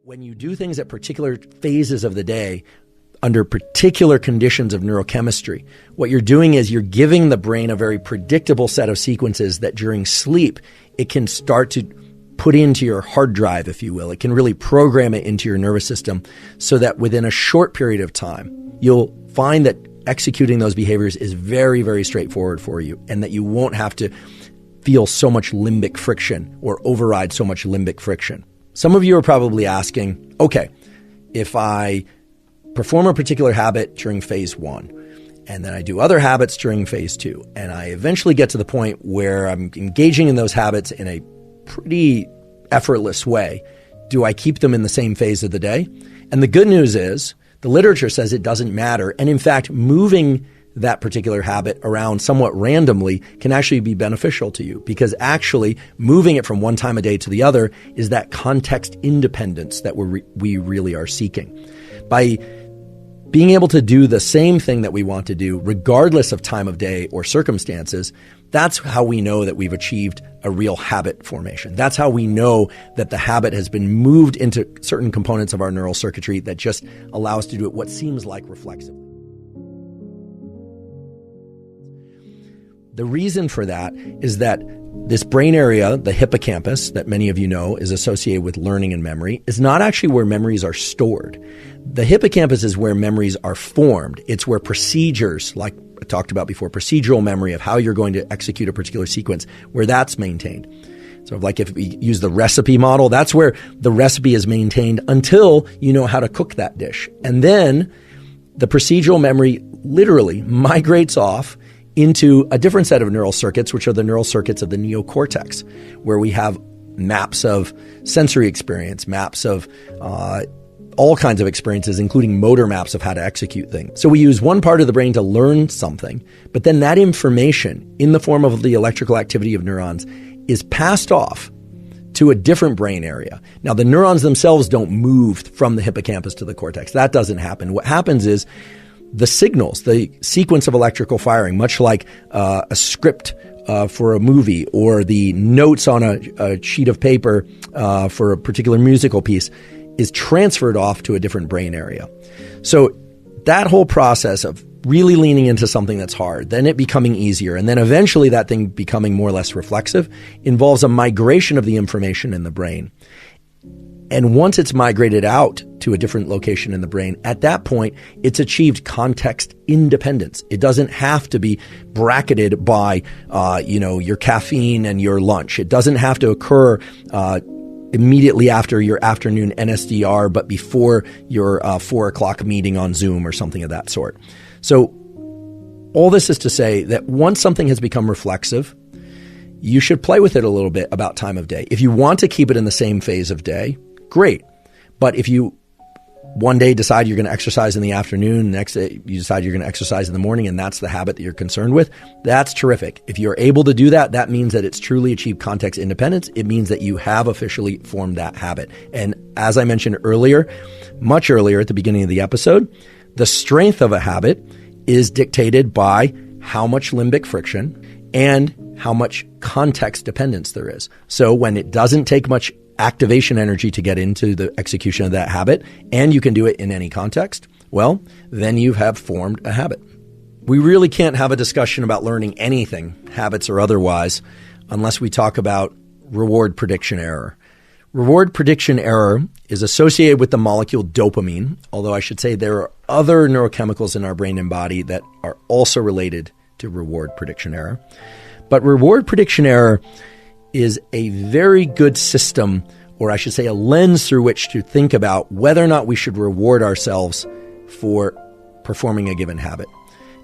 When you do things at particular phases of the day, under particular conditions of neurochemistry, what you're doing is you're giving the brain a very predictable set of sequences that during sleep, it can start to put into your hard drive, if you will. It can really program it into your nervous system so that within a short period of time, you'll find that executing those behaviors is very, very straightforward for you, and that you won't have to feel so much limbic friction or override so much limbic friction. Some of you are probably asking, okay, if I perform a particular habit during phase 1, and then I do other habits during phase 2, and I eventually get to the point where I'm engaging in those habits in a pretty effortless way, do I keep them in the same phase of the day? And the good news is, the literature says it doesn't matter. And in fact, moving that particular habit around somewhat randomly can actually be beneficial to you, because actually moving it from one time of day to the other is that context independence that we really are seeking. By being able to do the same thing that we want to do, regardless of time of day or circumstances, that's how we know that we've achieved a real habit formation. That's how we know that the habit has been moved into certain components of our neural circuitry that just allow us to do it what seems like reflexively. The reason for that is that this brain area, the hippocampus, that many of you know is associated with learning and memory, is not actually where memories are stored. The hippocampus is where memories are formed. It's where procedures, like I talked about before, procedural memory of how you're going to execute a particular sequence, where that's maintained. So like if we use the recipe model, that's where the recipe is maintained until you know how to cook that dish. And then the procedural memory literally migrates off into a different set of neural circuits, which are the neural circuits of the neocortex, where we have maps of sensory experience, maps of all kinds of experiences, including motor maps of how to execute things. So we use one part of the brain to learn something, but then that information in the form of the electrical activity of neurons is passed off to a different brain area. Now, the neurons themselves don't move from the hippocampus to the cortex. That doesn't happen. What happens is the signals, the sequence of electrical firing, much like a script for a movie or the notes on a sheet of paper for a particular musical piece, is transferred off to a different brain area. So that whole process of really leaning into something that's hard, then it becoming easier, and then eventually that thing becoming more or less reflexive, involves a migration of the information in the brain. And once it's migrated out to a different location in the brain, at that point, it's achieved context independence. It doesn't have to be bracketed by, your caffeine and your lunch. It doesn't have to occur immediately after your afternoon NSDR, but before your 4 o'clock meeting on Zoom or something of that sort. So all this is to say that once something has become reflexive, you should play with it a little bit about time of day. If you want to keep it in the same phase of day, great. But if you one day decide you're going to exercise in the afternoon, next day you decide you're going to exercise in the morning, and that's the habit that you're concerned with, that's terrific. If you're able to do that, that means that it's truly achieved context independence. It means that you have officially formed that habit. And as I mentioned earlier, much earlier at the beginning of the episode, the strength of a habit is dictated by how much limbic friction and how much context dependence there is. So when it doesn't take much activation energy to get into the execution of that habit, and you can do it in any context, well, then you have formed a habit. We really can't have a discussion about learning anything, habits or otherwise, unless we talk about reward prediction error. Reward prediction error is associated with the molecule dopamine, although I should say there are other neurochemicals in our brain and body that are also related to reward prediction error. But reward prediction error is a very good system, or I should say a lens through which to think about whether or not we should reward ourselves for performing a given habit.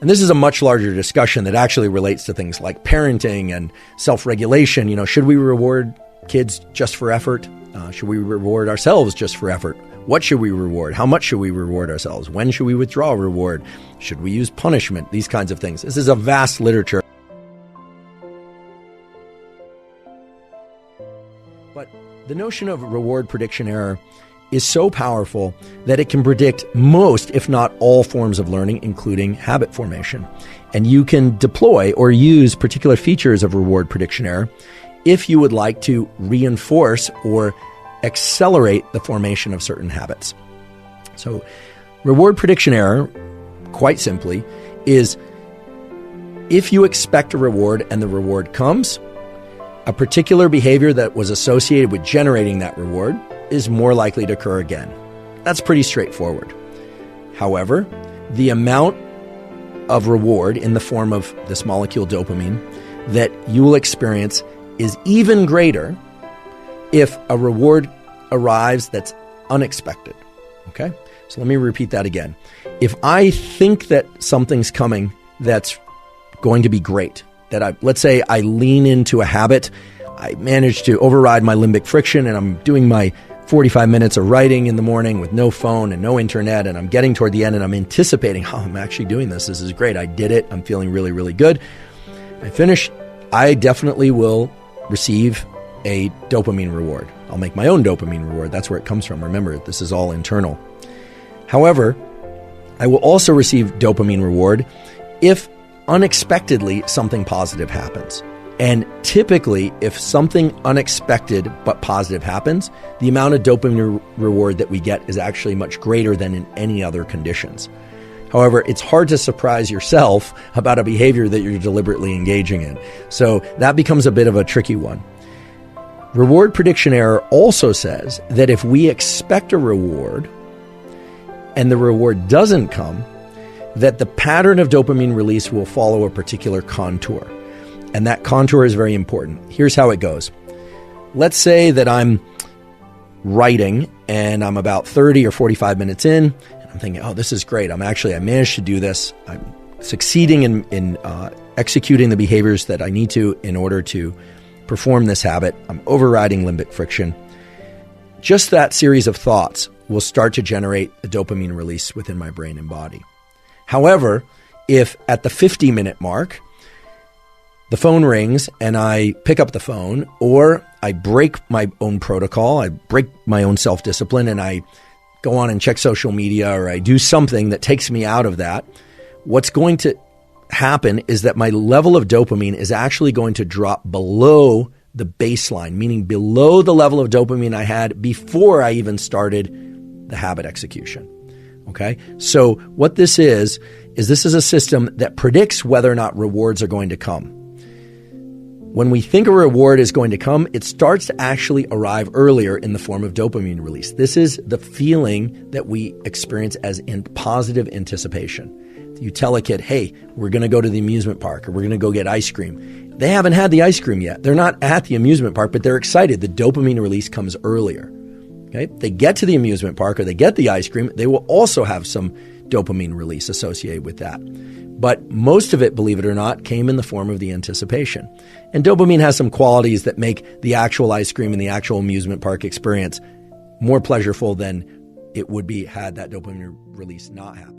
And this is a much larger discussion that actually relates to things like parenting and self-regulation. Should we reward kids just for effort? Should we reward ourselves just for effort? What should we reward? How much should we reward ourselves? When should we withdraw reward? Should we use punishment? These kinds of things. This is a vast literature. But the notion of reward prediction error is so powerful that it can predict most, if not all, forms of learning, including habit formation. And you can deploy or use particular features of reward prediction error if you would like to reinforce or accelerate the formation of certain habits. So reward prediction error, quite simply, is if you expect a reward and the reward comes, a particular behavior that was associated with generating that reward is more likely to occur again. That's pretty straightforward. However, the amount of reward in the form of this molecule dopamine that you will experience is even greater if a reward arrives that's unexpected. Okay? So let me repeat that again. If I think that something's coming that's going to be great, let's say I lean into a habit, I manage to override my limbic friction and I'm doing my 45 minutes of writing in the morning with no phone and no internet, and I'm getting toward the end and I'm anticipating, I'm actually doing this. This is great. I did it. I'm feeling really, really good. I finish. I definitely will receive a dopamine reward. I'll make my own dopamine reward. That's where it comes from. Remember, this is all internal. However, I will also receive dopamine reward if unexpectedly something positive happens. And typically, if something unexpected but positive happens, the amount of dopamine reward that we get is actually much greater than in any other conditions. However, it's hard to surprise yourself about a behavior that you're deliberately engaging in. So that becomes a bit of a tricky one. Reward prediction error also says that if we expect a reward and the reward doesn't come, that the pattern of dopamine release will follow a particular contour. And that contour is very important. Here's how it goes. Let's say that I'm writing and I'm about 30 or 45 minutes in, and I'm thinking, this is great. I managed to do this. I'm succeeding in executing the behaviors that I need to in order to perform this habit. I'm overriding limbic friction. Just that series of thoughts will start to generate a dopamine release within my brain and body. However, if at the 50-minute mark, the phone rings and I pick up the phone, or I break my own protocol, I break my own self-discipline, and I go on and check social media, or I do something that takes me out of that, what's going to happen is that my level of dopamine is actually going to drop below the baseline, meaning below the level of dopamine I had before I even started the habit execution. Okay? So what this is this is a system that predicts whether or not rewards are going to come. When we think a reward is going to come, it starts to actually arrive earlier in the form of dopamine release. This is the feeling that we experience as in positive anticipation. You tell a kid, hey, we're going to go to the amusement park, or we're going to go get ice cream. They haven't had the ice cream yet. They're not at the amusement park, but they're excited. The dopamine release comes earlier. Okay? They get to the amusement park or they get the ice cream, they will also have some dopamine release associated with that. But most of it, believe it or not, came in the form of the anticipation. And dopamine has some qualities that make the actual ice cream and the actual amusement park experience more pleasurable than it would be had that dopamine release not happen.